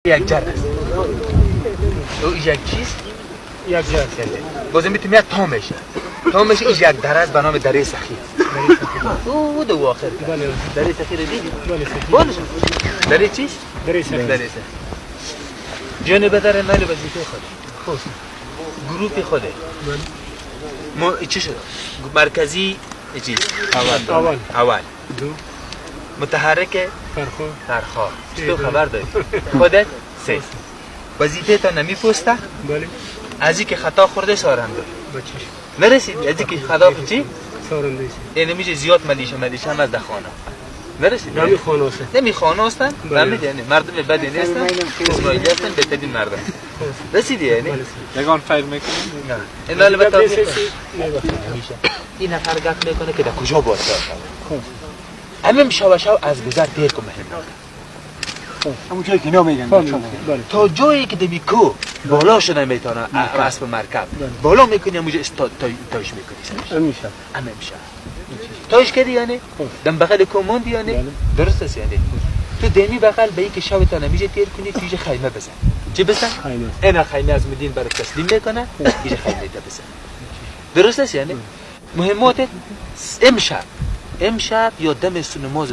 یک جر است. او یک چیز؟ یک جر. بازم میتونم یک تامش ایش یک در است به نام دره سخی. او دو آخر. بله. دره سخی رو دیدی؟ بله. بله. دره چیست؟ دره سخی. دره سخی. جانب دره مال وظیفه خود. خوب. گروه خوده. بله. ما چی شد؟ مرکزی چیز؟ اول. دو. متحرک فرخا. تو خبر داری؟ خودت؟ سه. وظیفه تا نمیپوسته؟ بله. از اینکه خطا خورده سارنده. بچه‌ش. نرسید از اینکه خطا چی؟ سارنده. یعنی میشه زیاد ملیشه هم از دخانه. نرسید. نمی خانه هستن؟ فهمید یعنی مردم بدی نیستن؟ اسماعیلی هستن بهترین مردم. رسیدی یعنی؟ یگان فیر میکنیم؟ نه. این البته میشه. این نفر گپ میکنه که در کجا باید خب. همین شب از گذر دیر که مهم. همون جایی که اینا میگن تا جایی که دمی کو بالا شده میتونه اسب مرکب بالا میکنی همونجا تایش میکنی سرش همیشه تایش کردی یعنی دم بغل کموند یعنی درست است یعنی تو دمی بغل به اینکه شب تا نمیشه تیر کنی توی خیمه بزن چی بزن؟ اینا خیمه از مدین برای تسلیم میکنه اینجا خیمه تا بزن درست است یعنی مهمات امشب یا دم سنماز